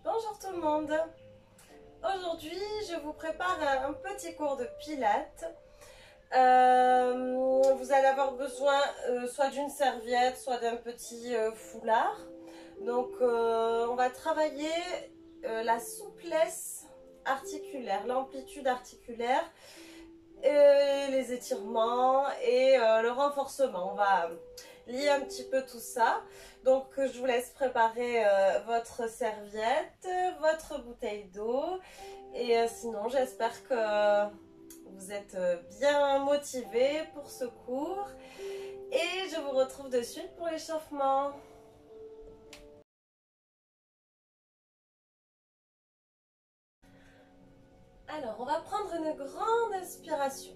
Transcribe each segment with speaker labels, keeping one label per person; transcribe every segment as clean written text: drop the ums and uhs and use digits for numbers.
Speaker 1: Bonjour tout le monde. Aujourd'hui, je vous prépare un petit cours de pilates. Vous allez avoir besoin soit d'une serviette, soit d'un petit foulard. Donc, on va travailler la souplesse articulaire, l'amplitude articulaire, les étirements et le renforcement. On va lier un petit peu tout ça. Donc je vous laisse préparer votre serviette, votre bouteille d'eau et sinon j'espère que vous êtes bien motivés pour ce cours et je vous retrouve de suite pour l'échauffement. Alors on va prendre une grande inspiration.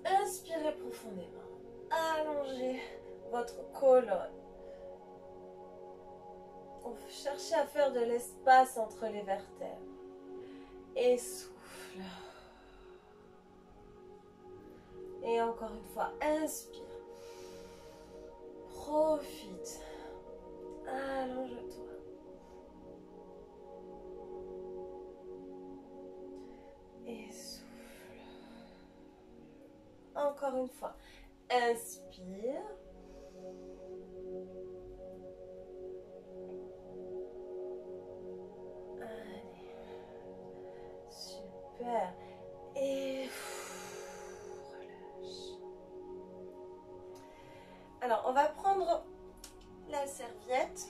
Speaker 1: Inspirez profondément. Allongez votre colonne. Cherchez à faire de l'espace entre les vertèbres. Et souffle. Et encore une fois, inspire. Profite. Allonge-toi. Et souffle. Encore une fois. Inspire. Allez. Super. Et relâche. Alors, on va prendre la serviette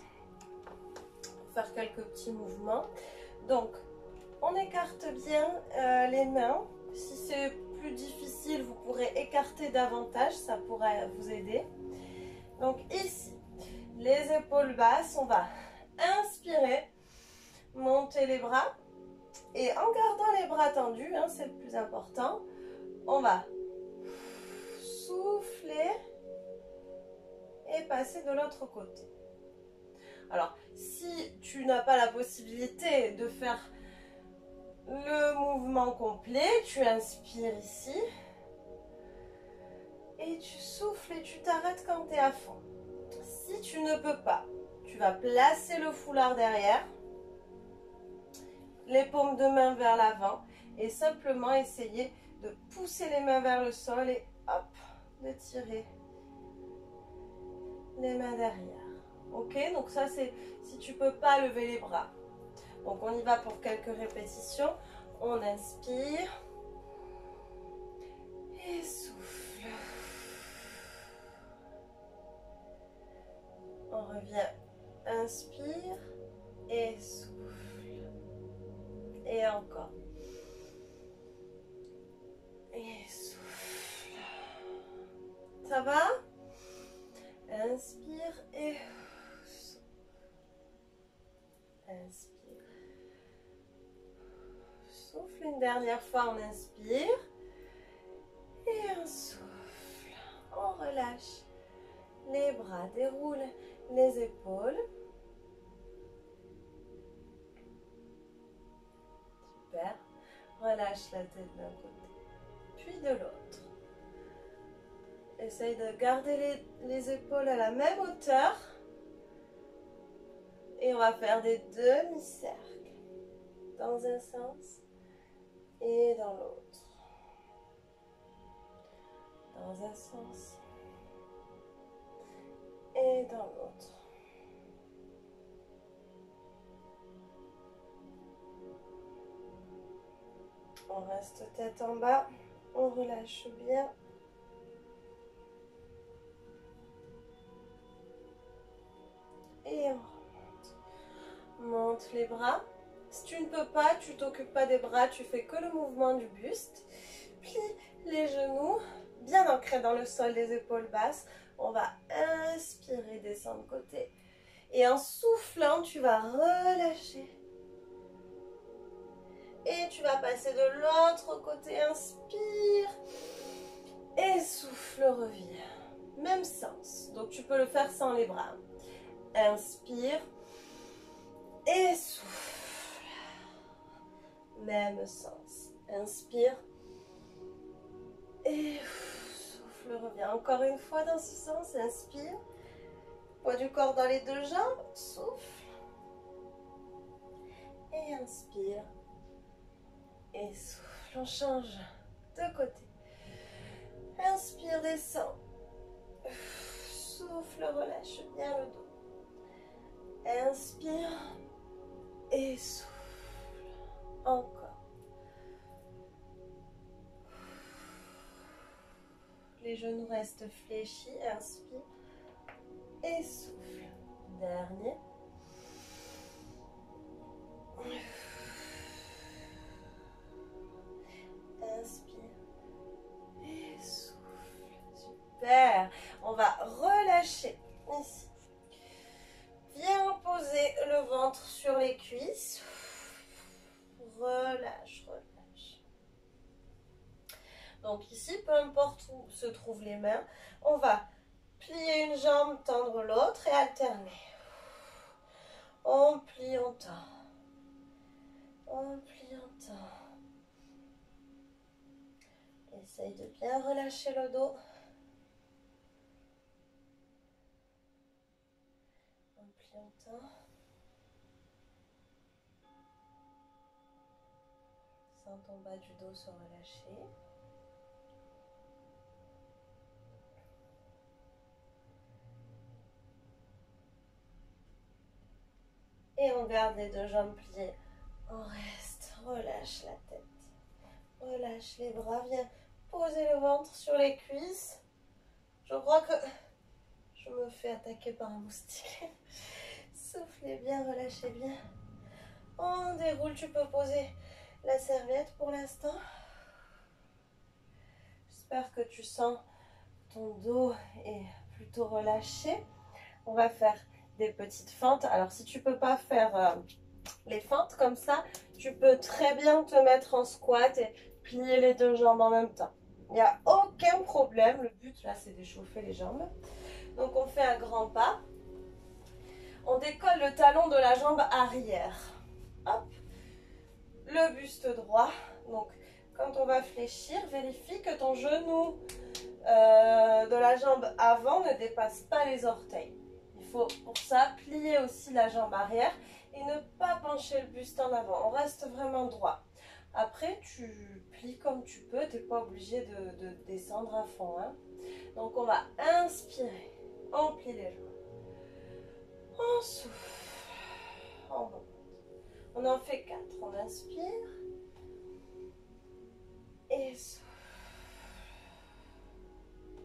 Speaker 1: pour faire quelques petits mouvements. Donc, on écarte bien les mains. Si c'est plus difficile, vous pourrez écarter davantage, ça pourrait vous aider. Donc ici, les épaules basses, on va inspirer, monter les bras et en gardant les bras tendus, hein, c'est le plus important, on va souffler et passer de l'autre côté. Alors, si tu n'as pas la possibilité de faire le mouvement complet, tu inspires ici et tu souffles et tu t'arrêtes quand tu es à fond. Si tu ne peux pas, tu vas placer le foulard derrière, les paumes de main vers l'avant et simplement essayer de pousser les mains vers le sol et hop, de tirer les mains derrière. Ok, donc ça c'est si tu ne peux pas lever les bras. Donc on y va pour quelques répétitions. On inspire et souffle. On revient, inspire et souffle. Et encore. Et souffle. Ça va? Inspire et souffle. Inspire. Souffle une dernière fois, on inspire et on souffle. On relâche les bras, déroule les épaules. Super. Relâche la tête d'un côté, puis de l'autre. Essaye de garder les épaules à la même hauteur. Et on va faire des demi-cercles dans un sens et dans l'autre. Dans un sens et dans l'autre. On reste tête en bas, on relâche bien. Et on remonte. Monte les bras. Si tu ne peux pas, tu t'occupes pas des bras, tu fais que le mouvement du buste. Plie les genoux, bien ancrés dans le sol, les épaules basses. On va inspirer, descendre côté. Et en soufflant, tu vas relâcher. Et tu vas passer de l'autre côté. Inspire. Et souffle, reviens. Même sens. Donc tu peux le faire sans les bras. Inspire. Et souffle. Même sens. Inspire. Et souffle, reviens. Encore une fois dans ce sens. Inspire. Poids du corps dans les deux jambes. Souffle. Inspire. Et souffle. On change de côté. Inspire, descend. Souffle, relâche bien le dos. Inspire. Et souffle. Encore. Les genoux restent fléchis. Inspire. Et souffle. Dernier. Inspire. Et souffle. Super. On va relâcher ici. Viens poser le ventre sur les cuisses. Relâche, relâche. Donc ici, peu importe où se trouvent les mains, on va plier une jambe, tendre l'autre et alterner. On plie, on tend. On plie, on tend. Essaye de bien relâcher le dos. On plie, on tend. Sens ton bas du dos se relâcher. Et on garde les deux jambes pliées. On reste, relâche la tête. Relâche les bras, viens poser le ventre sur les cuisses. Je crois que je me fais attaquer par un moustique. Soufflez bien, relâchez bien. On déroule, tu peux poser la serviette pour l'instant. J'espère que tu sens ton dos est plutôt relâché. On va faire des petites fentes. Alors si tu peux pas faire les fentes comme ça, tu peux très bien te mettre en squat et plier les deux jambes en même temps. Il n'y a aucun problème. Le but là, c'est d'échauffer les jambes. Donc on fait un grand pas. On décolle le talon de la jambe arrière. Hop. Le buste droit. Donc quand on va fléchir, vérifie que ton genou de la jambe avant ne dépasse pas les orteils. Il faut pour ça plier aussi la jambe arrière et ne pas pencher le buste en avant. On reste vraiment droit. Après, tu plies comme tu peux. Tu n'es pas obligé de descendre à fond. Hein. Donc, on va inspirer. On plie les jambes. On souffle. On remonte. On en fait 4. On inspire. Et souffle.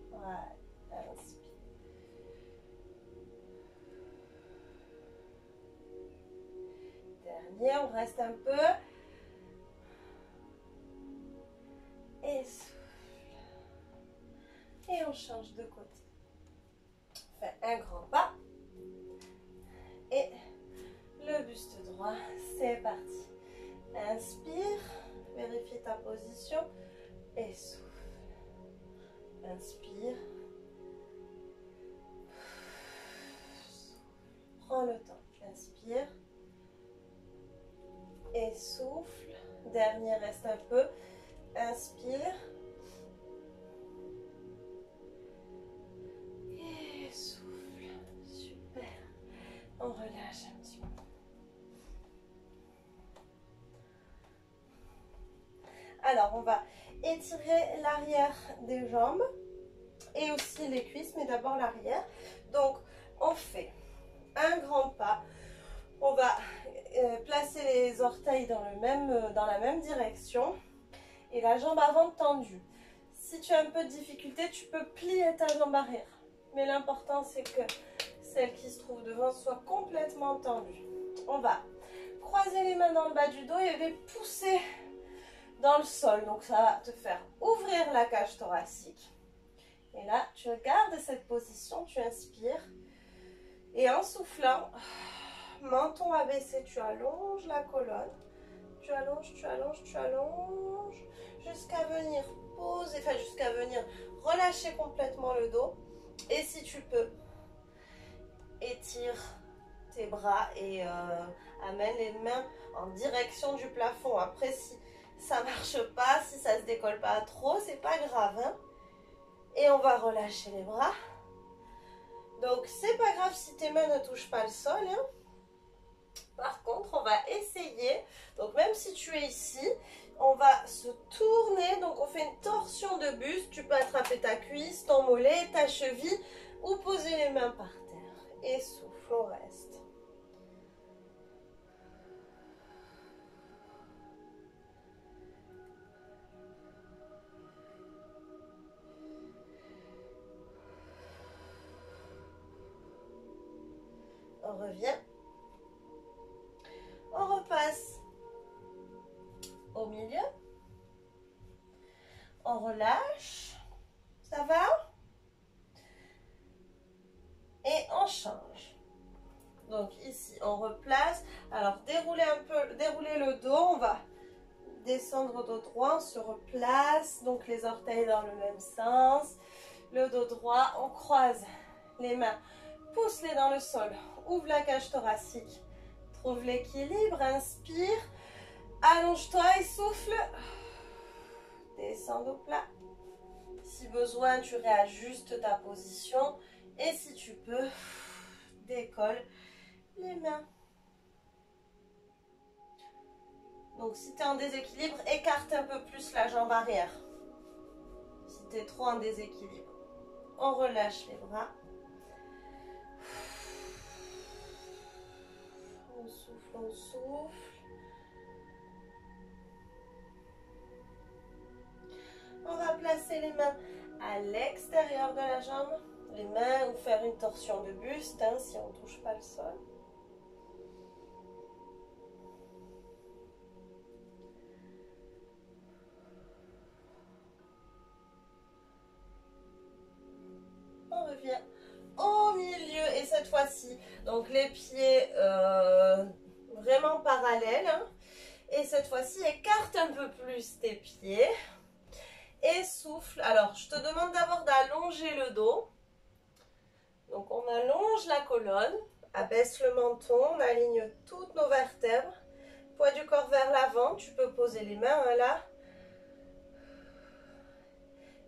Speaker 1: Voilà. Inspire. Dernier, on reste un peu. Et souffle. Et on change de côté. On fait un grand pas. Et le buste droit, c'est parti. Inspire, vérifie ta position. Et souffle. Inspire. Prends le temps. Inspire. Et souffle. Dernier, reste un peu. Inspire. Et souffle. Super. On relâche un petit peu. Alors, on va étirer l'arrière des jambes et aussi les cuisses, mais d'abord l'arrière. Donc, on fait un grand pas. On va placer les orteils dans la même direction et la jambe avant tendue. Si tu as un peu de difficulté, tu peux plier ta jambe arrière. Mais l'important, c'est que celle qui se trouve devant soit complètement tendue. On va croiser les mains dans le bas du dos et les pousser dans le sol. Donc, ça va te faire ouvrir la cage thoracique. Et là, tu gardes cette position, tu inspires. Et en soufflant, menton abaissé, tu allonges la colonne. Tu allonges, tu allonges, tu allonges. Jusqu'à venir poser, enfin jusqu'à venir relâcher complètement le dos. Et si tu peux, étire tes bras et amène les mains en direction du plafond. Après, si ça marche pas, si ça se décolle pas trop, c'est pas grave. Hein. Et on va relâcher les bras. Donc, c'est pas grave si tes mains ne touchent pas le sol. Hein. Par contre, on va essayer Donc même si tu es ici, on va se tourner, donc on fait une torsion de buste. Tu peux attraper ta cuisse, ton mollet, ta cheville ou poser les mains par terre. Et souffle, on reste. On revient. On repasse au milieu. On relâche. Ça va? Et on change. Donc ici, on replace. Alors, déroulez un peu, déroulez le dos. On va descendre au dos droit. On se replace. Donc, les orteils dans le même sens. Le dos droit. On croise les mains. Pousse-les dans le sol. Ouvre la cage thoracique. Trouve l'équilibre. Inspire. Allonge-toi et souffle. Descends au plat. Si besoin, tu réajustes ta position. Et si tu peux, décolle les mains. Donc si tu es en déséquilibre, écarte un peu plus la jambe arrière. Si tu es trop en déséquilibre. On relâche les bras. On souffle, on souffle. On va placer les mains à l'extérieur de la jambe. Les mains ou faire une torsion de buste hein, si on ne touche pas le sol. On revient au milieu et cette fois-ci, donc les pieds vraiment parallèles. Hein, et cette fois-ci, écarte un peu plus tes pieds. Et souffle. Alors, je te demande d'abord d'allonger le dos. Donc, on allonge la colonne, abaisse le menton, on aligne toutes nos vertèbres. Poids du corps vers l'avant, tu peux poser les mains hein, là.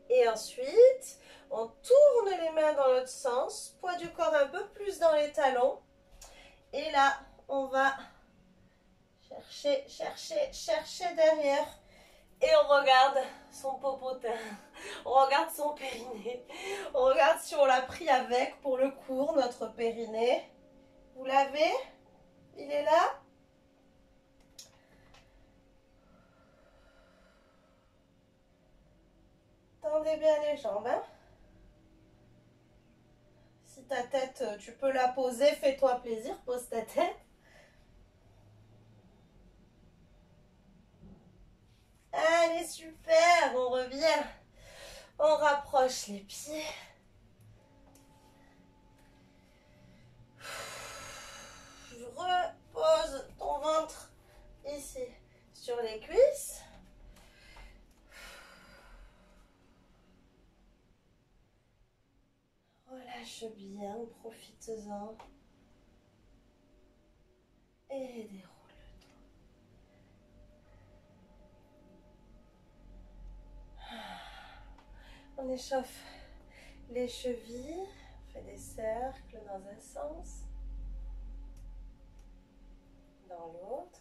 Speaker 1: Et ensuite, on tourne les mains dans l'autre sens, poids du corps un peu plus dans les talons. Et là, on va chercher derrière. Et on regarde son popotin, on regarde son périnée, on regarde si on l'a pris avec pour le cours, notre périnée. Vous l'avez? Il est là? Tendez bien les jambes. Hein? Si ta tête, tu peux la poser, fais-toi plaisir, pose ta tête. Allez, super, on revient. On rapproche les pieds. Repose ton ventre ici sur les cuisses. Relâche bien, profite-en. Et déroule le dos. On échauffe les chevilles, on fait des cercles dans un sens, dans l'autre.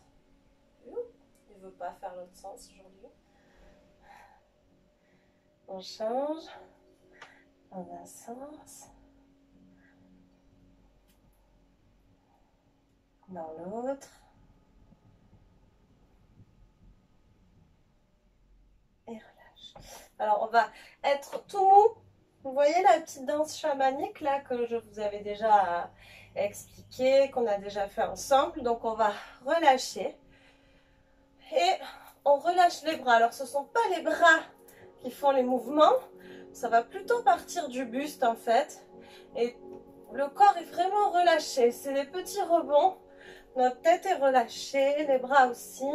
Speaker 1: Il ne veut pas faire l'autre sens aujourd'hui. On change dans un sens, dans l'autre. Et relâche. Alors, on va être tout mou. Vous voyez la petite danse chamanique là que je vous avais déjà expliqué, qu'on a déjà fait ensemble. Donc, on va relâcher. Et on relâche les bras. Alors, ce ne sont pas les bras qui font les mouvements. Ça va plutôt partir du buste en fait. Et le corps est vraiment relâché. C'est des petits rebonds. Notre tête est relâchée, les bras aussi.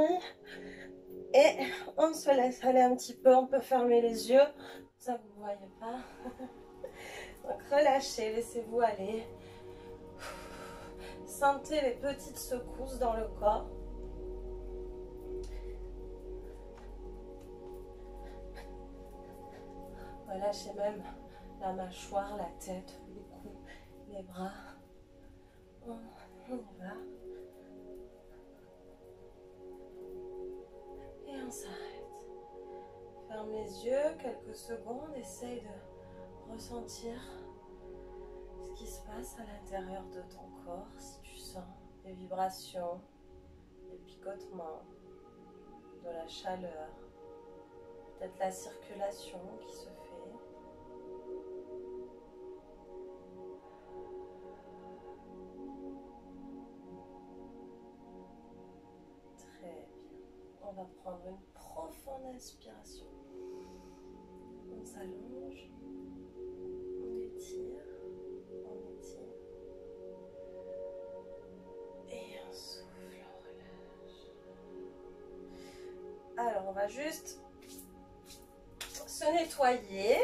Speaker 1: Et on se laisse aller un petit peu. On peut fermer les yeux. Ça, vous ne voyez pas. Donc, relâchez, laissez-vous aller. Sentez les petites secousses dans le corps. Relâchez même la mâchoire, la tête, le cou, les bras. On y va. s'arrête. Ferme les yeux quelques secondes, essaye de ressentir ce qui se passe à l'intérieur de ton corps, si tu sens des vibrations, des picotements, de la chaleur, peut-être la circulation qui se fait. On va prendre une profonde inspiration. On s'allonge, on étire, et on souffle, on relâche. Alors on va juste se nettoyer,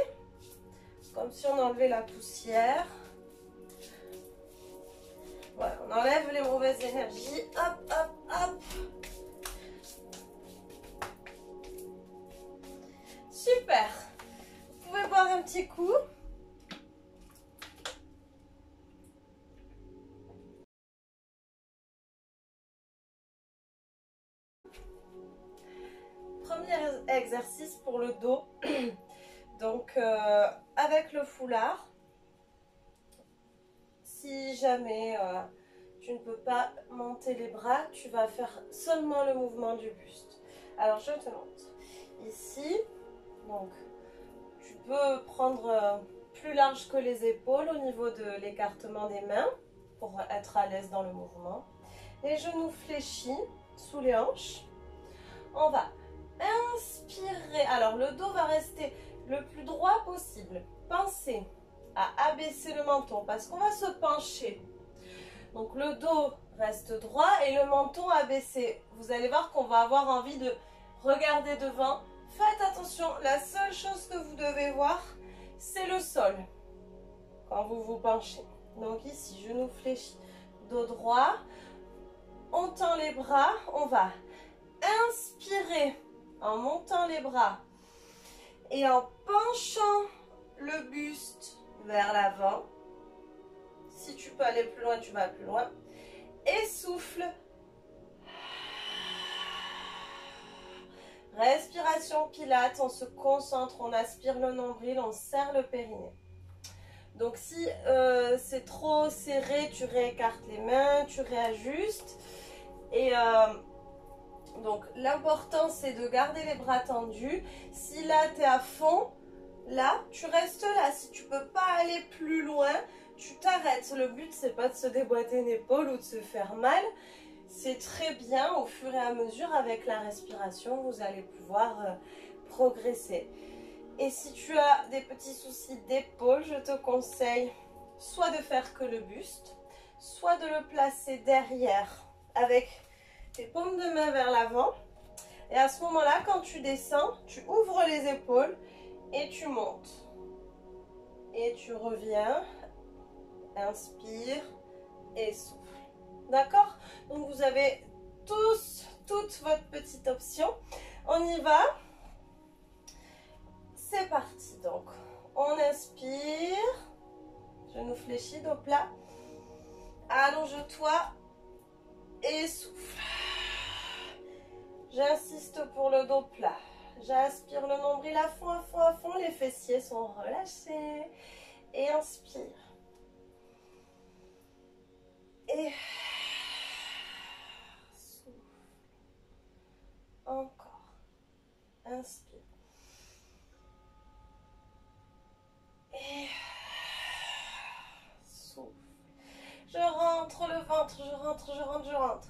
Speaker 1: comme si on enlevait la poussière. Voilà, on enlève les mauvaises énergies. Hop, hop, hop. Super. Vous pouvez boire un petit coup. Premier exercice pour le dos. Donc, avec le foulard, si jamais tu ne peux pas monter les bras, tu vas faire seulement le mouvement du buste. Alors, je te montre. Ici, donc, tu peux prendre plus large que les épaules au niveau de l'écartement des mains pour être à l'aise dans le mouvement. Les genoux fléchis sous les hanches. On va inspirer. Alors, le dos va rester le plus droit possible. Pensez à abaisser le menton parce qu'on va se pencher. Donc, le dos reste droit et le menton abaissé. Vous allez voir qu'on va avoir envie de regarder devant. Faites attention, la seule chose que vous devez voir, c'est le sol quand vous vous penchez. Donc ici, genoux fléchis, dos droit. On tend les bras, on va inspirer en montant les bras et en penchant le buste vers l'avant. Si tu peux aller plus loin, tu vas plus loin. Et souffle. Respiration Pilates, on se concentre, on aspire le nombril, on serre le périnée. Donc si c'est trop serré, tu réécartes les mains, tu réajustes. Et donc l'important c'est de garder les bras tendus. Si là tu es à fond, là tu restes là. Si tu peux pas aller plus loin, tu t'arrêtes. Le but c'est pas de se déboîter une épaule ou de se faire mal. C'est très bien, au fur et à mesure, avec la respiration, vous allez pouvoir progresser. Et si tu as des petits soucis d'épaule, je te conseille soit de faire que le buste, soit de le placer derrière avec tes paumes de main vers l'avant. Et à ce moment-là, quand tu descends, tu ouvres les épaules et tu montes. Et tu reviens, inspire et souffle. D'accord? Donc vous avez toute votre petite option. On y va. C'est parti. Donc, on inspire. Genoux fléchis, dos plat. Allonge-toi et souffle. J'insiste pour le dos plat. J'aspire le nombril à fond, à fond, à fond. Les fessiers sont relâchés. Et inspire. Et souffle. Encore. Inspire. Et souffle. Je rentre le ventre, je rentre, je rentre, je rentre.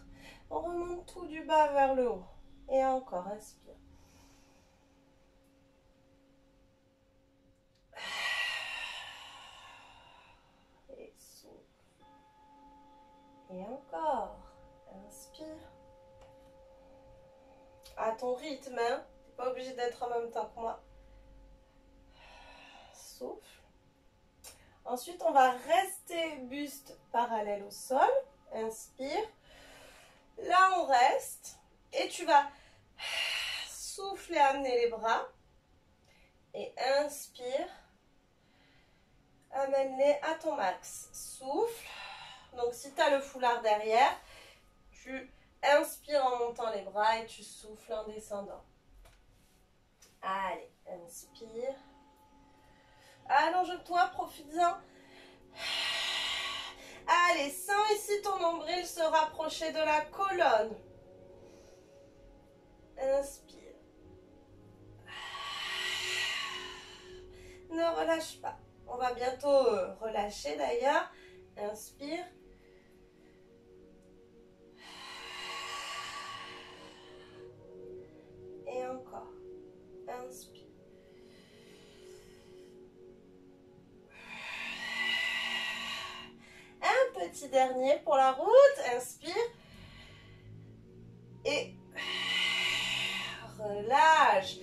Speaker 1: On remonte tout du bas vers le haut. Et encore, inspire. Et souffle. Et encore. Inspire. À ton rythme, hein. Tu n'es pas obligé d'être en même temps que moi. Souffle. Ensuite, on va rester buste parallèle au sol. Inspire. Là, on reste. Et tu vas souffler, amener les bras. Et inspire. Amène-les à ton max. Souffle. Donc, si tu as le foulard derrière, tu inspires en montant les bras et tu souffles en descendant. Allez, inspire. Allonge-toi, profite-en. Allez, sens ici ton nombril se rapprocher de la colonne. Inspire. Ne relâche pas. On va bientôt relâcher d'ailleurs. Inspire. Et encore. Inspire. Un petit dernier pour la route. Inspire. Et relâche.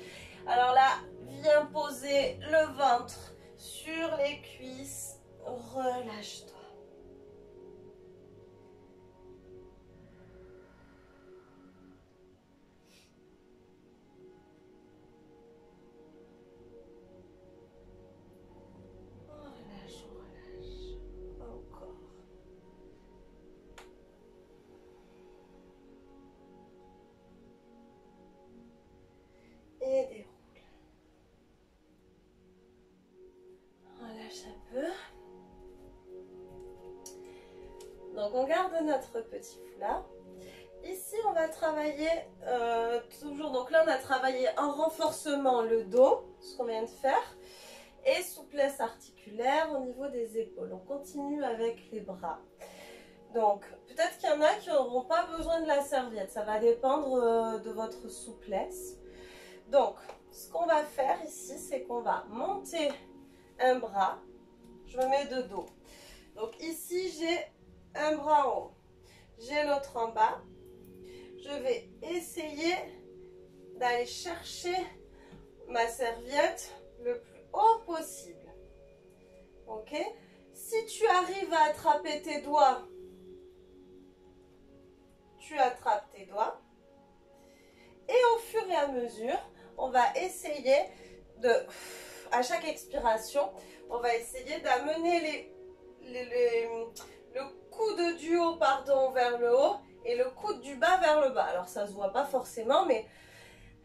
Speaker 1: Alors là, viens poser le ventre sur les cuisses. Relâche-toi. Relâche, relâche. Encore. Et déroule. Relâche un peu. Donc on garde notre petit foulard. Ici on va travailler toujours, donc là on a travaillé en renforcement le dos, ce qu'on vient de faire, et souplesse articulaire au niveau des épaules. On continue avec les bras. Donc peut-être qu'il y en a qui n'auront pas besoin de la serviette, ça va dépendre de votre souplesse. Donc ce qu'on va faire ici, c'est qu'on va monter un bras, je me mets de dos. Donc ici j'ai un bras en haut, j'ai l'autre en bas. Je vais essayer d'aller chercher ma serviette le plus haut possible. Ok? Si tu arrives à attraper tes doigts, tu attrapes tes doigts. Et au fur et à mesure, on va essayer de, à chaque expiration, on va essayer d'amener le coude du haut, pardon, vers le haut et le coude du bas vers le bas. Alors ça se voit pas forcément, mais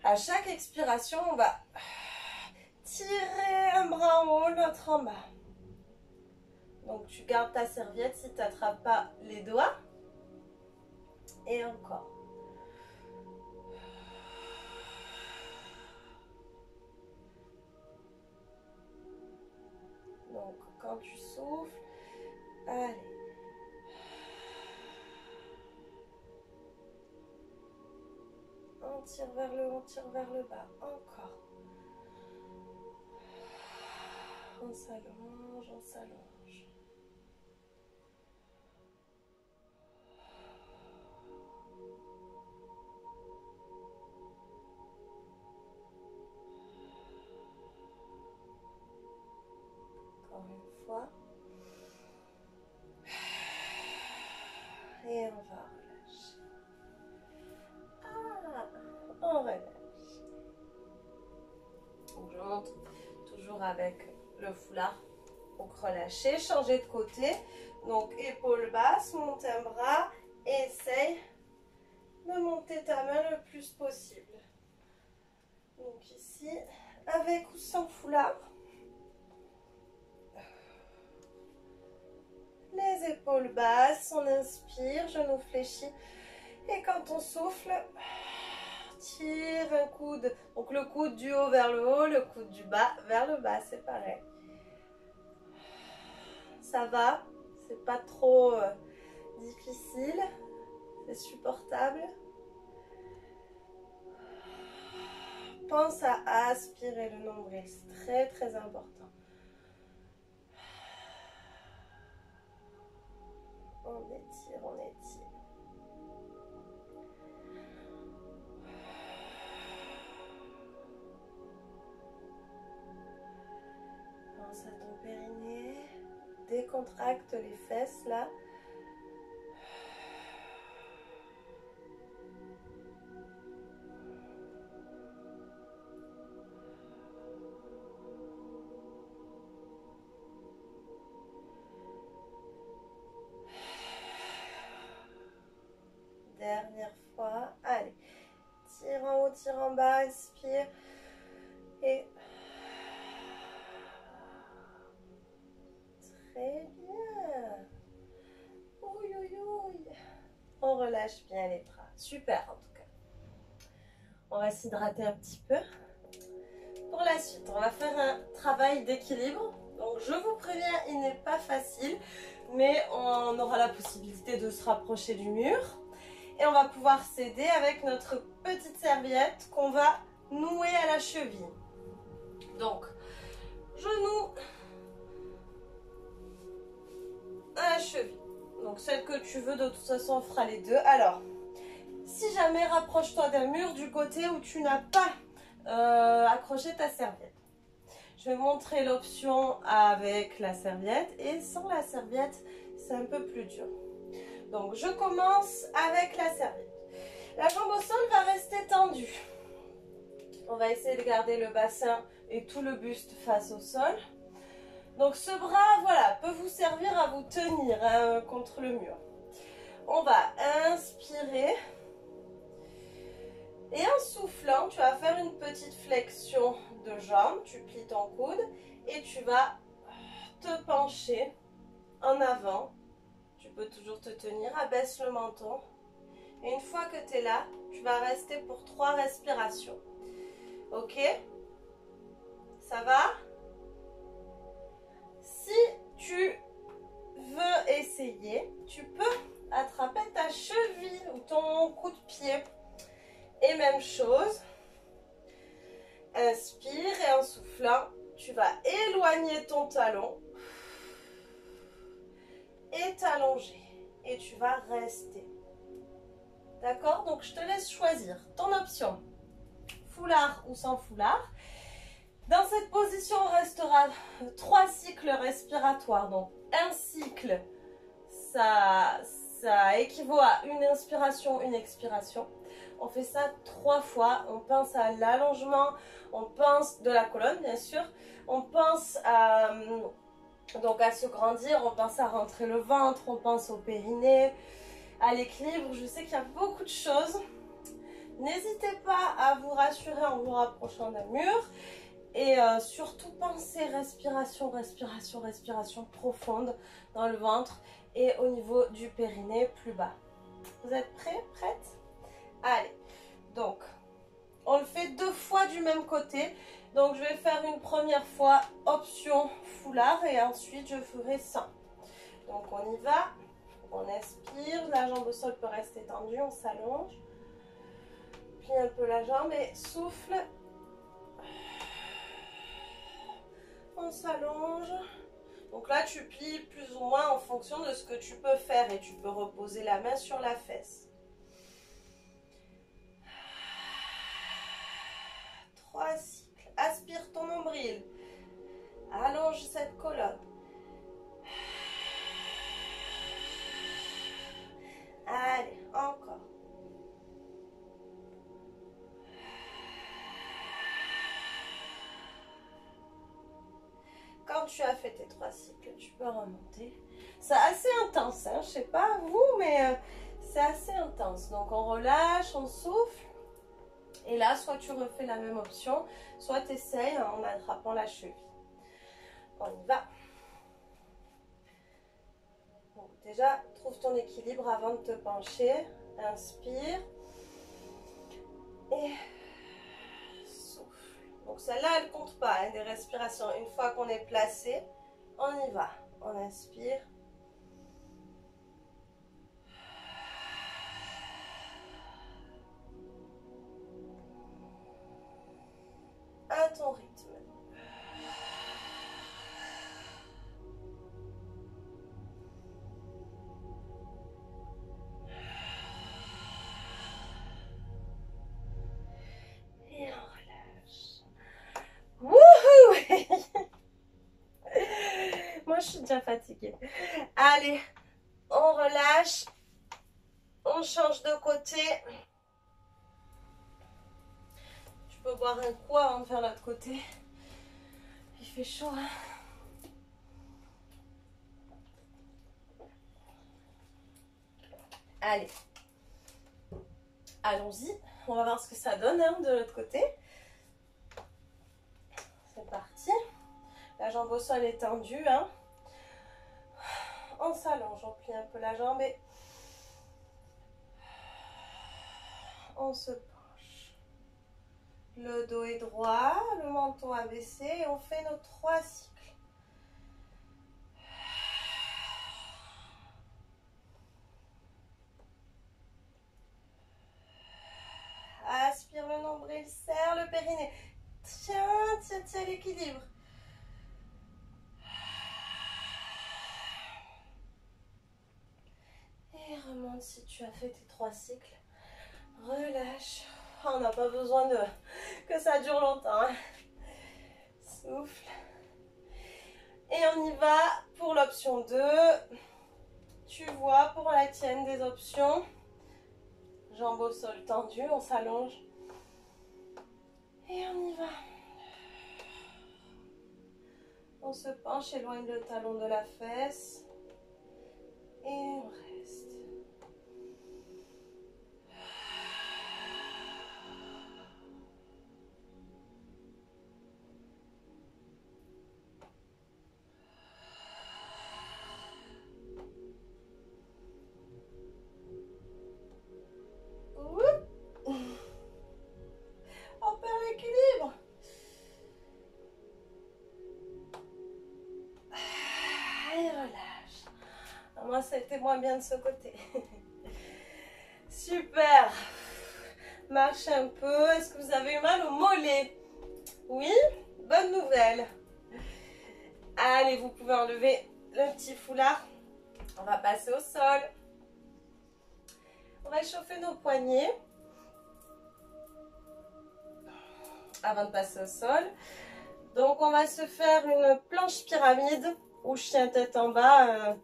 Speaker 1: à chaque expiration, on va tirer un bras en haut, l'autre en bas. Donc tu gardes ta serviette si tu n'attrapes pas les doigts. Et encore. Donc quand tu souffles, allez. On tire vers le haut, on tire vers le bas. Encore. On s'allonge, on s'allonge. Encore une fois. Et on va relâcher. Ah, on relâche. Donc je monte toujours avec le foulard. Donc relâcher, changer de côté. Donc épaule basse, monte un bras. Et essaye de monter ta main le plus possible. Donc ici, avec ou sans foulard. Les épaules basses, on inspire, genou fléchi. Et quand on souffle, tire un coude. Donc le coude du haut vers le haut, le coude du bas vers le bas, c'est pareil. Ça va, c'est pas trop difficile, c'est supportable. Pense à aspirer le nombril, c'est très très important. On étire, on étire. Pense à ton périnée. Décontracte les fesses là. Dernière fois. Allez. Tire en haut, tire en bas, inspire. Et très bien. Oui, oui, oui. On relâche bien les bras. Super en tout cas. On va s'hydrater un petit peu. Pour la suite, on va faire un travail d'équilibre. Donc je vous préviens, il n'est pas facile, mais on aura la possibilité de se rapprocher du mur. Et on va pouvoir s'aider avec notre petite serviette qu'on va nouer à la cheville. Donc, je noue à la cheville. Donc celle que tu veux, de toute façon on fera les deux. Alors, si jamais, rapproche-toi d'un mur du côté où tu n'as pas accroché ta serviette. Je vais montrer l'option avec la serviette et sans la serviette, c'est un peu plus dur. Donc je commence avec la serviette. La jambe au sol va rester tendue. On va essayer de garder le bassin et tout le buste face au sol. Donc ce bras, voilà, peut vous servir à vous tenir hein, contre le mur. On va inspirer. Et en soufflant, tu vas faire une petite flexion de jambe. Tu plies ton coude et tu vas te pencher en avant. Tu peux toujours te tenir, abaisse le menton. Et une fois que tu es là, tu vas rester pour 3 respirations. Ok? Ça va? Si tu veux essayer, tu peux attraper ta cheville ou ton coup de pied. Et même chose. Inspire et en soufflant, tu vas éloigner ton talon et t'allonger. Et tu vas rester. D'accord? Donc je te laisse choisir ton option. Foulard ou sans foulard. Dans cette position, on restera 3 cycles respiratoires. Donc un cycle, ça équivaut à une inspiration, une expiration. On fait ça 3 fois. On pense à l'allongement, on pense de la colonne bien sûr. On pense donc à se grandir, on pense à rentrer le ventre, on pense au périnée, à l'équilibre. Je sais qu'il y a beaucoup de choses. N'hésitez pas à vous rassurer en vous rapprochant d'un mur. Et surtout pensez respiration, respiration, respiration profonde dans le ventre et au niveau du périnée plus bas. Vous êtes prêts? Prêtes? Allez, donc on le fait 2 fois du même côté. Donc je vais faire une première fois option foulard et ensuite je ferai sans. Donc on y va, on inspire, la jambe au sol peut rester tendue, on s'allonge. Plie un peu la jambe et souffle. On s'allonge. Donc là, tu plies plus ou moins en fonction de ce que tu peux faire et tu peux reposer la main sur la fesse. 3 cycles. Aspire ton nombril. Allonge cette colonne. Allez, encore. Quand tu as fait tes 3 cycles, tu peux remonter. C'est assez intense, hein? Je sais pas vous, mais c'est assez intense. Donc on relâche, on souffle. Et là, soit tu refais la même option, soit tu essayes en attrapant la cheville. On y va. Donc déjà, trouve ton équilibre avant de te pencher. Inspire. Et souffle. Donc celle-là, elle ne compte pas, hein, des respirations. Une fois qu'on est placé, on y va. On inspire. À ton rythme. Et on relâche. Wouhou! Moi, je suis déjà fatiguée. Allez, on relâche. On change de côté. Tu peux boire un coup avant de faire l'autre côté. Il fait chaud, hein? Allez. Allons-y. On va voir ce que ça donne hein, de l'autre côté. C'est parti. La jambe au sol est tendue, hein. On s'allonge, on plie un peu la jambe et on se penche. Le dos est droit, le menton abaissé et on fait nos 3 cycles. Aspire le nombril, serre le périnée. Tiens, tiens, tiens l'équilibre. Et remonte si tu as fait tes 3 cycles. Relâche. On n'a pas besoin que ça dure longtemps. Hein. Souffle. Et on y va pour l'option 2. Tu vois pour la tienne des options. Jambes au sol tendues, on s'allonge. Et on y va. On se penche, éloigne le talon de la fesse. Et on reste. On perd l'équilibre. Et relâche. Moi, ça a été moins bien de ce côté. Super. Marchez un peu. Est-ce que vous avez eu mal au mollet? Oui? Bonne nouvelle. Allez, vous pouvez enlever le petit foulard. On va passer au sol. On va échauffer nos poignets avant de passer au sol. Donc, on va se faire une planche pyramide ou chien tête en bas,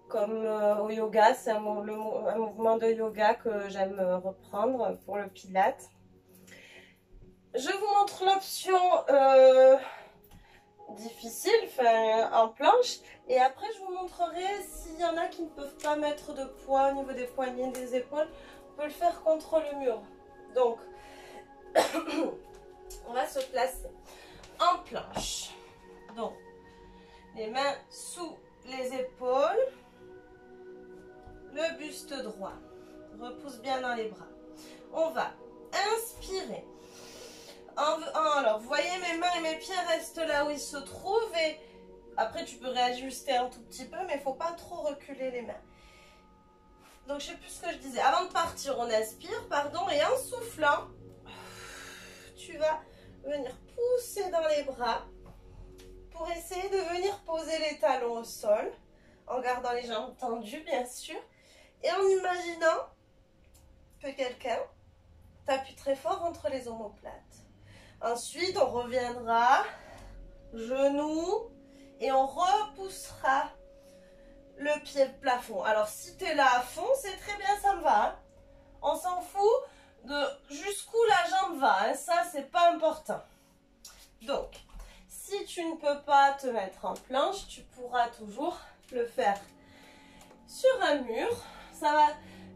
Speaker 1: comme au yoga. C'est un mouvement de yoga que j'aime reprendre pour le pilate. Je vous montre l'option difficile, en planche. Et après, je vous montrerai s'il y en a qui ne peuvent pas mettre de poids au niveau des poignets, des épaules. On peut le faire contre le mur. Donc, on va se placer en planche. Donc, les mains sous les épaules. Le buste droit. Repousse bien dans les bras. On va inspirer. Alors, vous voyez, mes mains et mes pieds restent là où ils se trouvent. Et après, tu peux réajuster un tout petit peu, mais il ne faut pas trop reculer les mains. Donc, je ne sais plus ce que je disais. Avant de partir, on inspire, pardon. Et en soufflant, tu vas venir pousser dans les bras pour essayer de venir poser les talons au sol. En gardant les jambes tendues, bien sûr. Et en imaginant que quelqu'un t'appuie très fort entre les omoplates. Ensuite, on reviendra, genoux, et on repoussera le pied plafond. Alors, si tu es là à fond, c'est très bien, ça me va. Hein. On s'en fout de jusqu'où la jambe va. Hein. Ça, c'est pas important. Donc, si tu ne peux pas te mettre en planche, tu pourras toujours le faire sur un mur. Ça va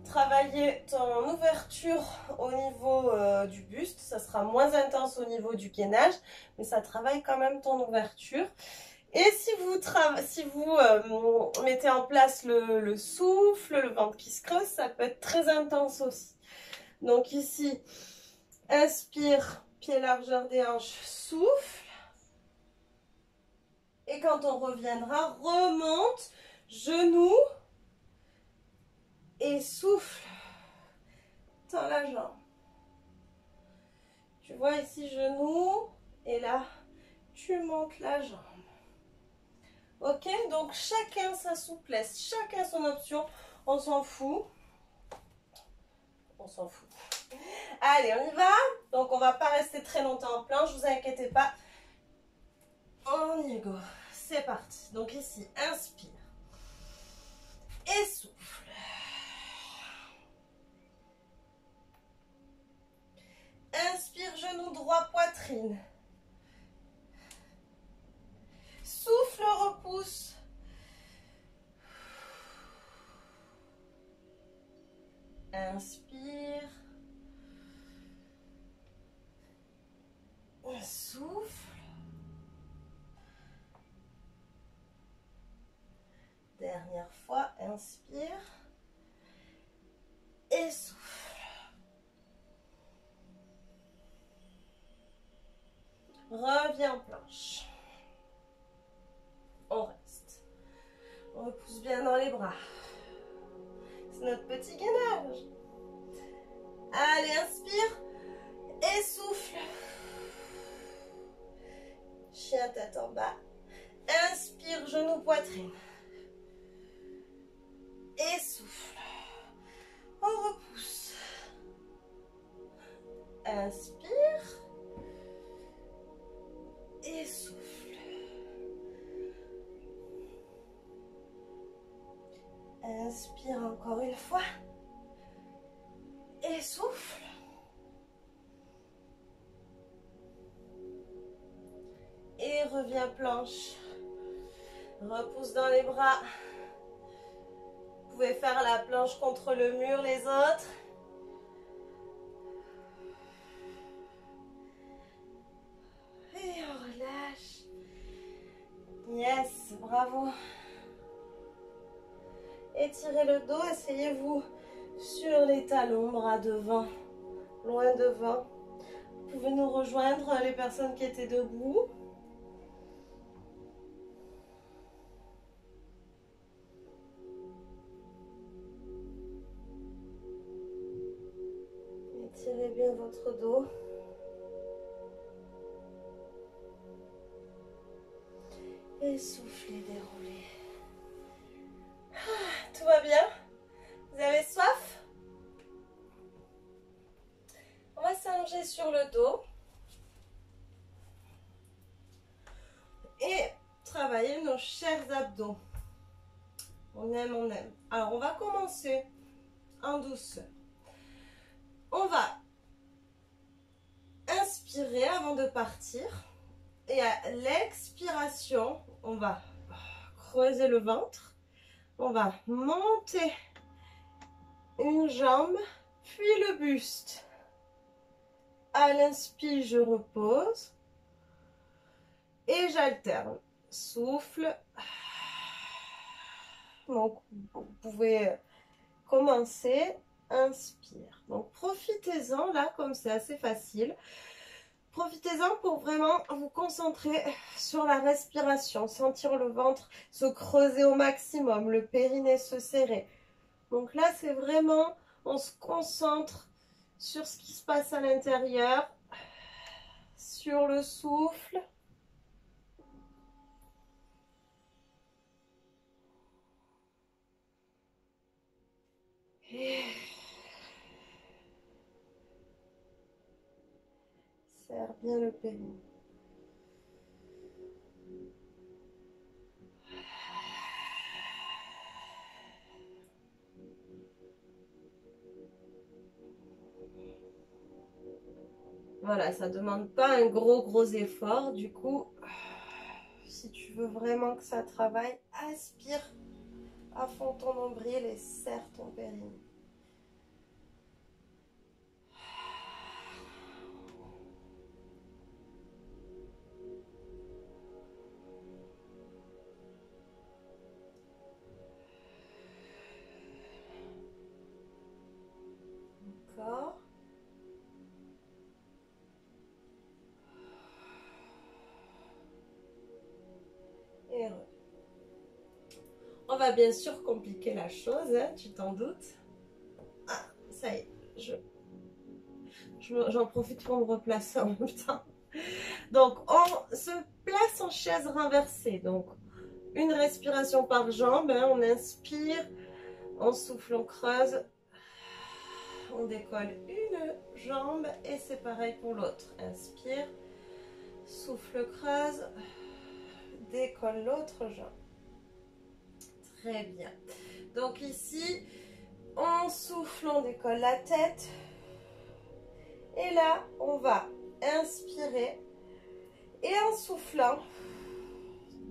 Speaker 1: travailler ton ouverture au niveau du buste. Ça sera moins intense au niveau du gainage, mais ça travaille quand même ton ouverture. Et si vous mettez en place le souffle, le ventre qui se creuse, ça peut être très intense aussi. Donc ici, inspire, pied largeur des hanches, souffle. Et quand on reviendra, remonte, genoux et souffle. Tends la jambe. Tu vois ici, genou, et là, tu montes la jambe. Ok, donc chacun sa souplesse, chacun son option, on s'en fout. On s'en fout. Allez, on y va. Donc, on va pas rester très longtemps en planche, vous inquiétez pas. On y go. C'est parti. Donc ici, inspire. Et souffle. Inspire, genou droit, poitrine. Souffle, repousse. Inspire. Souffle. dernière fois. Inspire. Et souffle. Reviens en planche. On reste. On repousse bien dans les bras. C'est notre petit gainage. Allez, inspire. Et souffle. Chien tête en bas. Inspire, genou, poitrine. Et souffle. On repousse. Inspire. Et souffle. Inspire encore une fois. Et souffle. Et reviens planche. Repousse dans les bras. Vous pouvez faire la planche contre le mur les autres. Et on relâche. Yes, bravo. Étirez le dos, asseyez-vous sur les talons, bras devant, loin devant. Vous pouvez nous rejoindre, les personnes qui étaient debout. Étirez bien votre dos. Et soufflez, déroulez. Tout va bien? Vous avez soif? On va s'allonger sur le dos. Et travailler nos chers abdos. On aime, on aime. Alors, on va commencer en douceur. On va inspirer avant de partir. Et à l'expiration, on va creuser le ventre. On va monter une jambe, puis le buste. À l'inspire, je repose. Et j'alterne. Souffle. Donc, vous pouvez commencer. Inspire. Donc, profitez-en là, comme c'est assez facile. Profitez-en pour vraiment vous concentrer sur la respiration. Sentir le ventre se creuser au maximum, le périnée se serrer. Donc là, c'est vraiment, on se concentre sur ce qui se passe à l'intérieur, sur le souffle. Et serre bien le périnée. Voilà, ça ne demande pas un gros effort. Du coup, si tu veux vraiment que ça travaille, aspire à fond ton nombril et serre ton périnée. Encore. Et on va bien sûr compliquer la chose, hein, tu t'en doutes. Ah, ça y est, j'en profite pour me replacer en même temps. Donc, on se place en chaise renversée. Donc, une respiration par jambe, hein, on inspire, on souffle, on creuse. On décolle une jambe et c'est pareil pour l'autre. Inspire, souffle, creuse, décolle l'autre jambe. Très bien. Donc ici, on souffle, on décolle la tête. Et là, on va inspirer. Et en soufflant,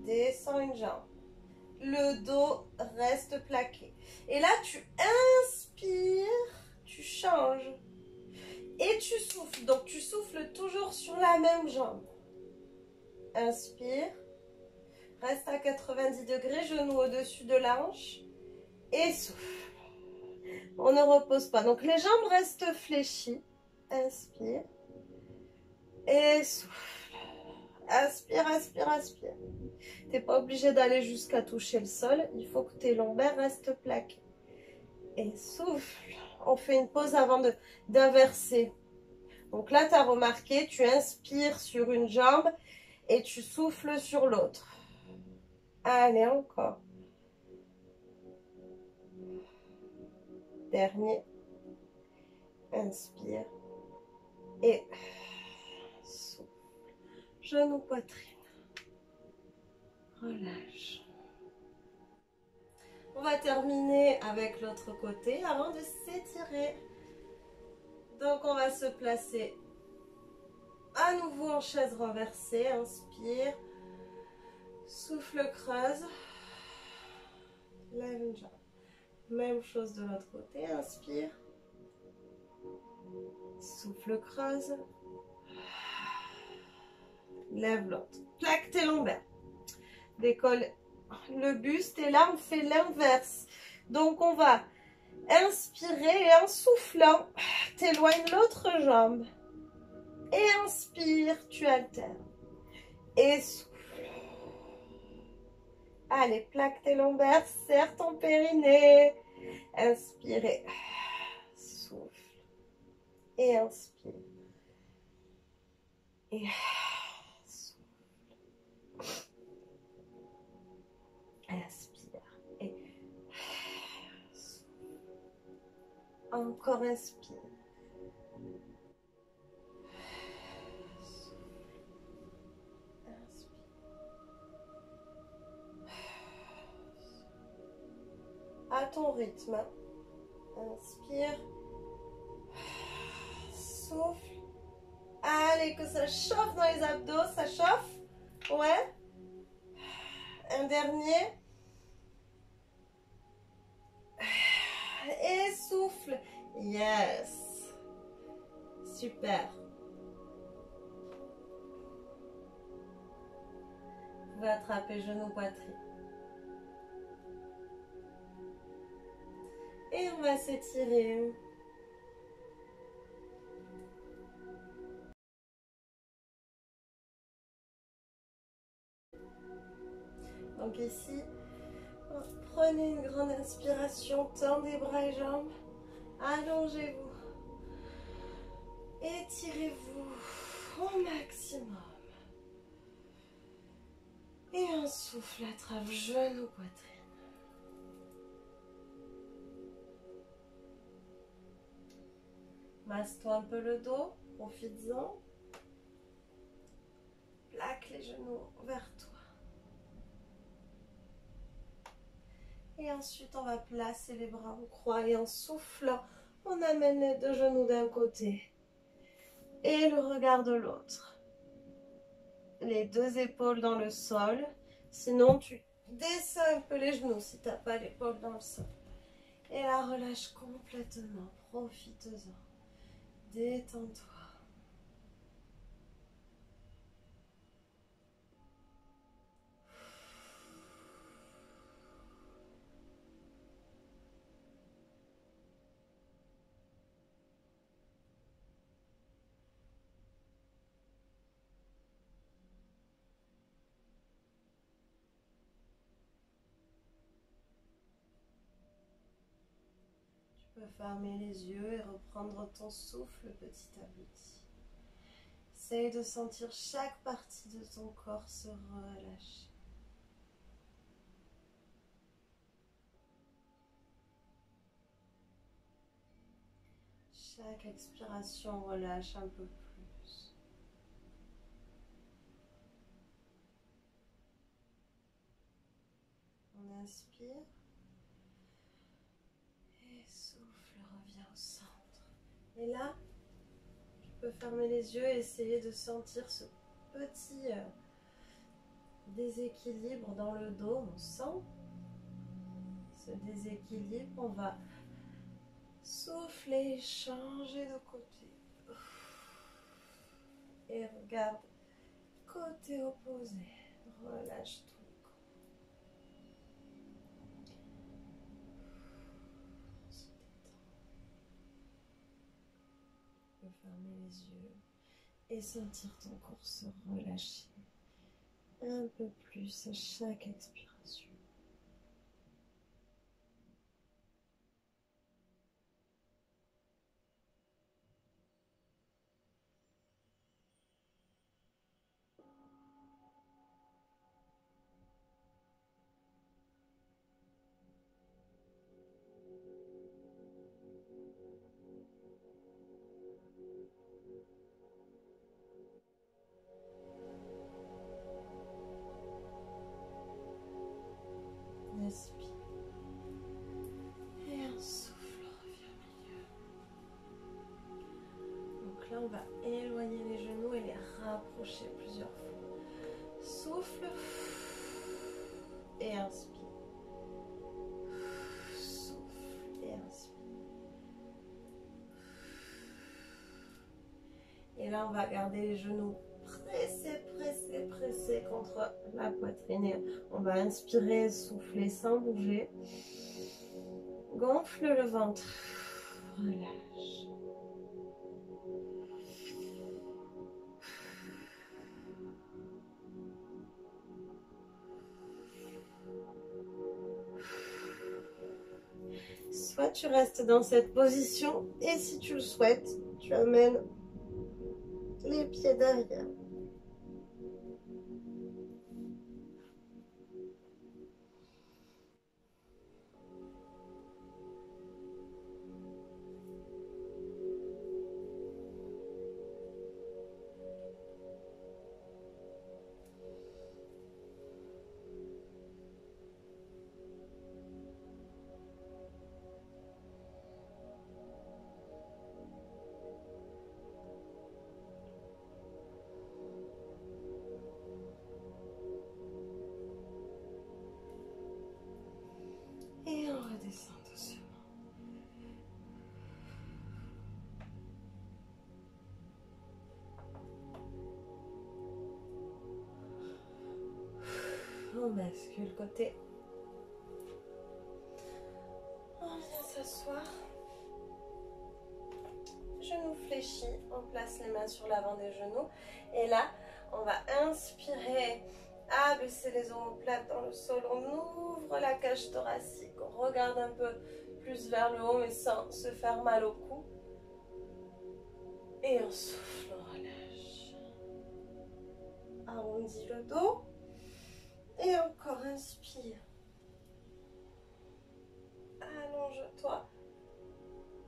Speaker 1: descend une jambe. Le dos reste plaqué. Et là, tu inspires, tu changes. Et tu souffles. Donc, tu souffles toujours sur la même jambe. Inspire. Reste à 90 degrés, genou au-dessus de la hanche. Et souffle. On ne repose pas. Donc les jambes restent fléchies. Inspire. Et souffle. Inspire, inspire, inspire. Tu n'es pas obligé d'aller jusqu'à toucher le sol. Il faut que tes lombaires restent plaqués. Et souffle. On fait une pause avant d'inverser. Donc là, tu as remarqué, tu inspires sur une jambe et tu souffles sur l'autre. Allez, encore. Dernier. Inspire. Et souffle. Genou, poitrine. Relâche. On va terminer avec l'autre côté avant de s'étirer. Donc on va se placer à nouveau en chaise renversée. Inspire. Souffle, creuse. Lève une jambe. Même chose de l'autre côté. Inspire. Souffle, creuse. Lève l'autre. Plaque tes lombaires. Décolle le buste et là on fait l'inverse. Donc on va inspirer et en soufflant, t'éloignes l'autre jambe. Et inspire, tu alternes. Et souffle. Allez, plaque tes lombaires, serre ton périnée. Inspirez. Souffle. Et inspire. Et souffle. Inspire. Et souffle. Encore inspire. À ton rythme. Inspire. Souffle. Allez, que ça chauffe dans les abdos. Ça chauffe? Ouais. Un dernier. Et souffle. Yes. Super. Vous pouvez attraper genou, poitrine. Et on va s'étirer. Donc ici, prenez une grande inspiration, tendez bras et jambes, allongez-vous, étirez-vous au maximum. Et un souffle, attrape genou, poitrine. Masse-toi un peu le dos, profites-en. Plaque les genoux vers toi. Et ensuite, on va placer les bras en croix et en soufflant, on amène les deux genoux d'un côté et le regard de l'autre. Les deux épaules dans le sol. Sinon, tu descends un peu les genoux si tu n'as pas l'épaule dans le sol. Et là, relâche complètement. Profite-en. Détends-toi. Tu peux fermer les yeux et reprendre ton souffle petit à petit. Essaye de sentir chaque partie de ton corps se relâcher. Chaque expiration relâche un peu plus. On inspire. Et souffle, reviens au centre. Et là, tu peux fermer les yeux et essayer de sentir ce petit déséquilibre dans le dos. On sent ce déséquilibre. On va souffler, changer de côté. Et regarde, côté opposé. Relâche tout le corps. peux fermer les yeux et sentir ton corps se relâcher un peu plus à chaque expiration. Inspire. Et un souffle, reviens au milieu. Donc là, on va éloigner les genoux et les rapprocher plusieurs fois. Souffle. Et inspire. Souffle et inspire. Et là, on va garder les genoux pressés, pressés, pressés contre la poitrine. Et on va inspirer, souffler sans bouger. Gonfle le ventre. Relâche. Soit tu restes dans cette position et si tu le souhaites, tu amènes les pieds derrière. Et on redescend doucement. On bascule côté. On vient s'asseoir. Genoux fléchis. On place les mains sur l'avant des genoux. Et là, on va inspirer. Abaisser les omoplates dans le sol. On ouvre la cage thoracique. On regarde un peu plus vers le haut mais sans se faire mal au cou. Et on souffle, on relâche. Arrondis le dos. Et encore, inspire. Allonge-toi.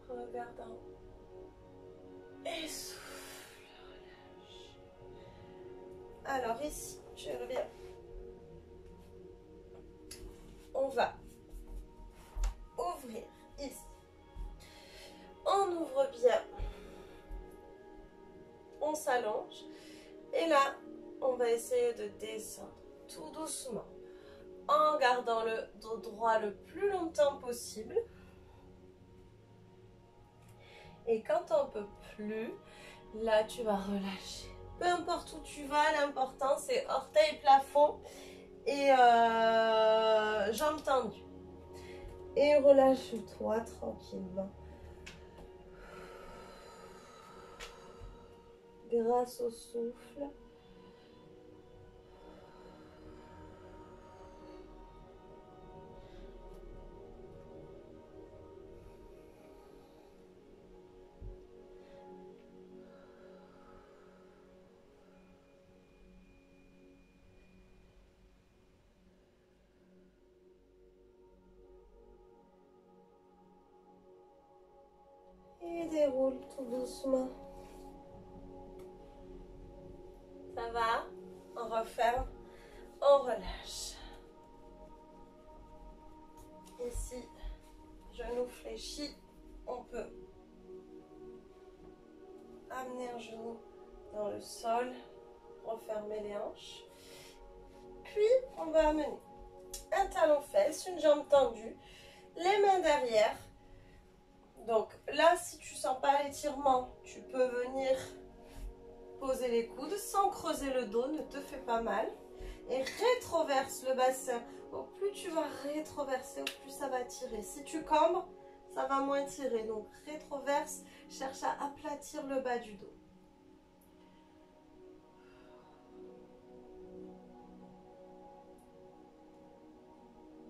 Speaker 1: Regarde en haut. Et souffle, relâche. Alors ici, je reviens. On va ouvrir ici. On ouvre bien. On s'allonge. Et là, on va essayer de descendre tout doucement. En gardant le dos droit le plus longtemps possible. Et quand on ne peut plus, là tu vas relâcher. Peu importe où tu vas, l'important c'est orteil plafond et jambes tendues. Et relâche-toi tranquillement. Grâce au souffle. Et déroule tout doucement. Ça va? On referme, on relâche. Ici, genou fléchi, on peut amener un genou dans le sol, refermer les hanches. Puis, on va amener un talon fesse, une jambe tendue, les mains derrière. Donc là, si tu sens pas l'étirement, tu peux venir poser les coudes sans creuser le dos, ne te fais pas mal. Et rétroverse le bassin. Au plus tu vas rétroverser, au plus ça va tirer. Si tu cambres, ça va moins tirer. Donc rétroverse, cherche à aplatir le bas du dos.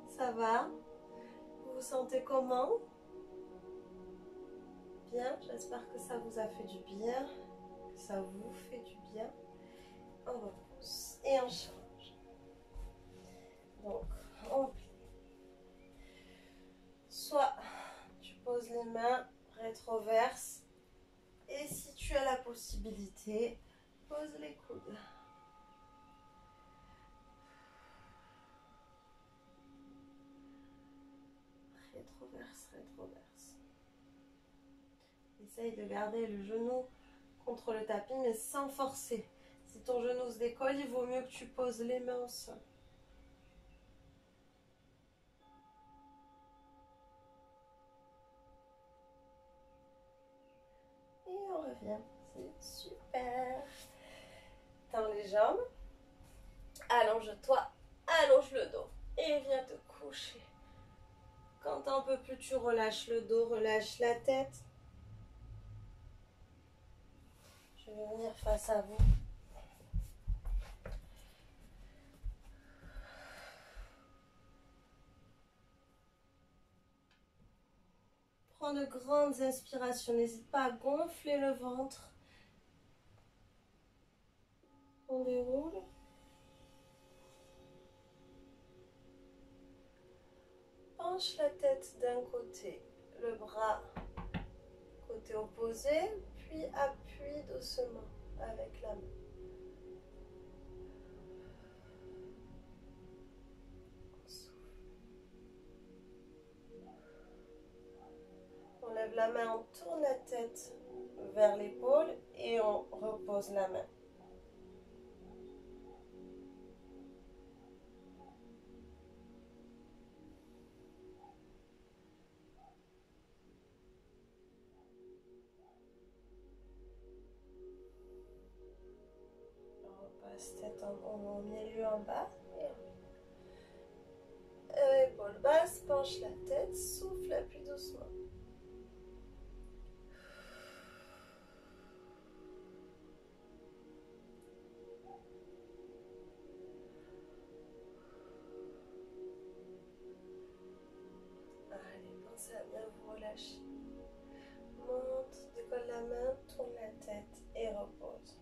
Speaker 1: Ça va? Vous vous sentez comment? Bien, j'espère que ça vous a fait du bien, que ça vous fait du bien. On repousse et on change. Donc, on plie. Soit tu poses les mains rétroverse et si tu as la possibilité, pose les coudes. Rétroverse, rétroverse. Essaye de garder le genou contre le tapis mais sans forcer. Si ton genou se décolle, il vaut mieux que tu poses les mains au sol. Et on revient. C'est super. Tends les jambes. Allonge-toi. Allonge le dos. Et viens te coucher. Quand t'en peux plus, tu relâches le dos, relâche la tête. Je vais venir face à vous. Prends de grandes inspirations. N'hésite pas à gonfler le ventre. On déroule. Penche la tête d'un côté, le bras côté opposé, puis appuie doucement avec la main. On lève la main, on tourne la tête vers l'épaule et on repose la main. Tête en milieu en bas. Épaule basse, penche la tête, souffle, appuie doucement. Allez, pensez à bien vous relâcher. Monte, décolle la main, tourne la tête et repose.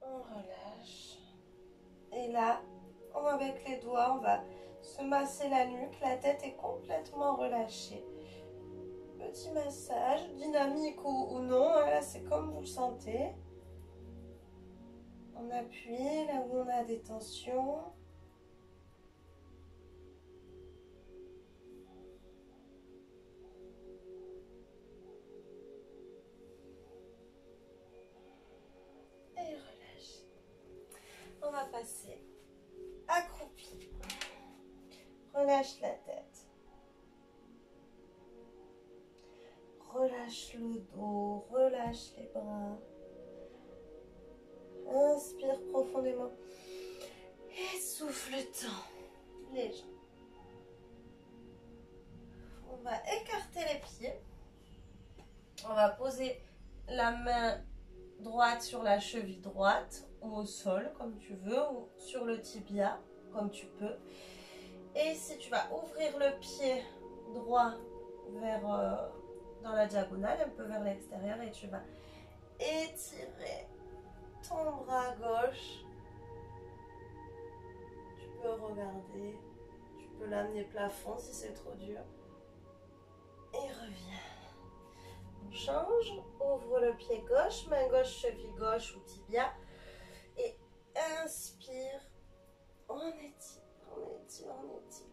Speaker 1: On relâche. Et là, avec les doigts, on va se masser la nuque. La tête est complètement relâchée. Petit massage, dynamique ou non. Là, c'est comme vous le sentez. On appuie là où on a des tensions. Et relâche. On va passer accroupi. Relâche la tête. Relâche le dos, relâche les bras. Inspire profondément. Et souffle-temps les jambes. On va écarter les pieds. On va poser la main droite sur la cheville droite ou au sol comme tu veux ou sur le tibia comme tu peux. Et si tu vas ouvrir le pied droit vers dans la diagonale, un peu vers l'extérieur et tu vas étirer ton bras gauche. Tu peux regarder, tu peux l'amener plafond si c'est trop dur. Et reviens. On change, ouvre le pied gauche, main gauche, cheville gauche ou tibia. Et inspire, on étire, on étire, on étire.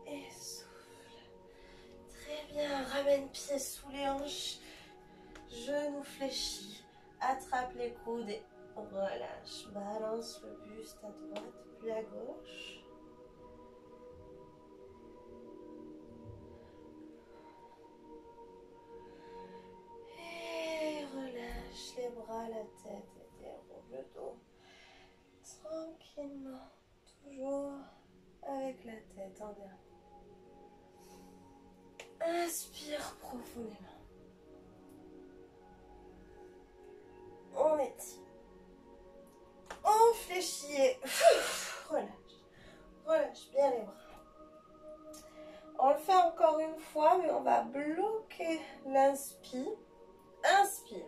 Speaker 1: Et souffle. Très bien, ramène pied sous les hanches, genoux fléchis, attrape les coudes et relâche. Balance le buste à droite puis à gauche. Et relâche les bras, la tête et déroule le dos. Tranquillement, toujours avec la tête en dernier. Inspire profondément. On étire. On fléchit et relâche. Relâche bien les bras. On le fait encore une fois, mais on va bloquer l'inspire. Inspire.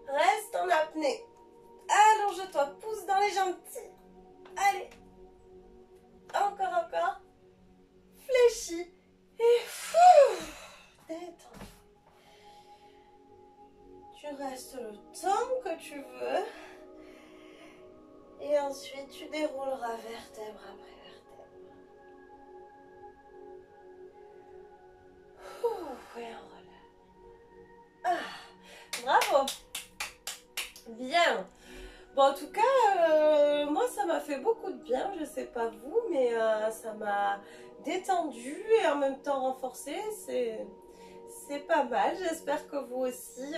Speaker 1: Reste en apnée. Allonge-toi, pousse dans les jambes. Allez. Encore. Fléchis. Et détends. Tu restes le temps que tu veux. Et ensuite, tu dérouleras vertèbre après vertèbre. Et on relâche. Bravo. Bien. Bon, en tout cas, moi, ça m'a fait beaucoup de bien. Je sais pas vous, mais ça m'a détendu et en même temps renforcé. C'est pas mal. J'espère que vous aussi,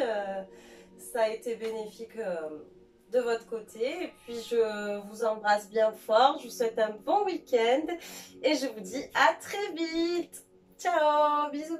Speaker 1: ça a été bénéfique de votre côté. Et puis, je vous embrasse bien fort. Je vous souhaite un bon week-end. Et je vous dis à très vite. Ciao. Bisous.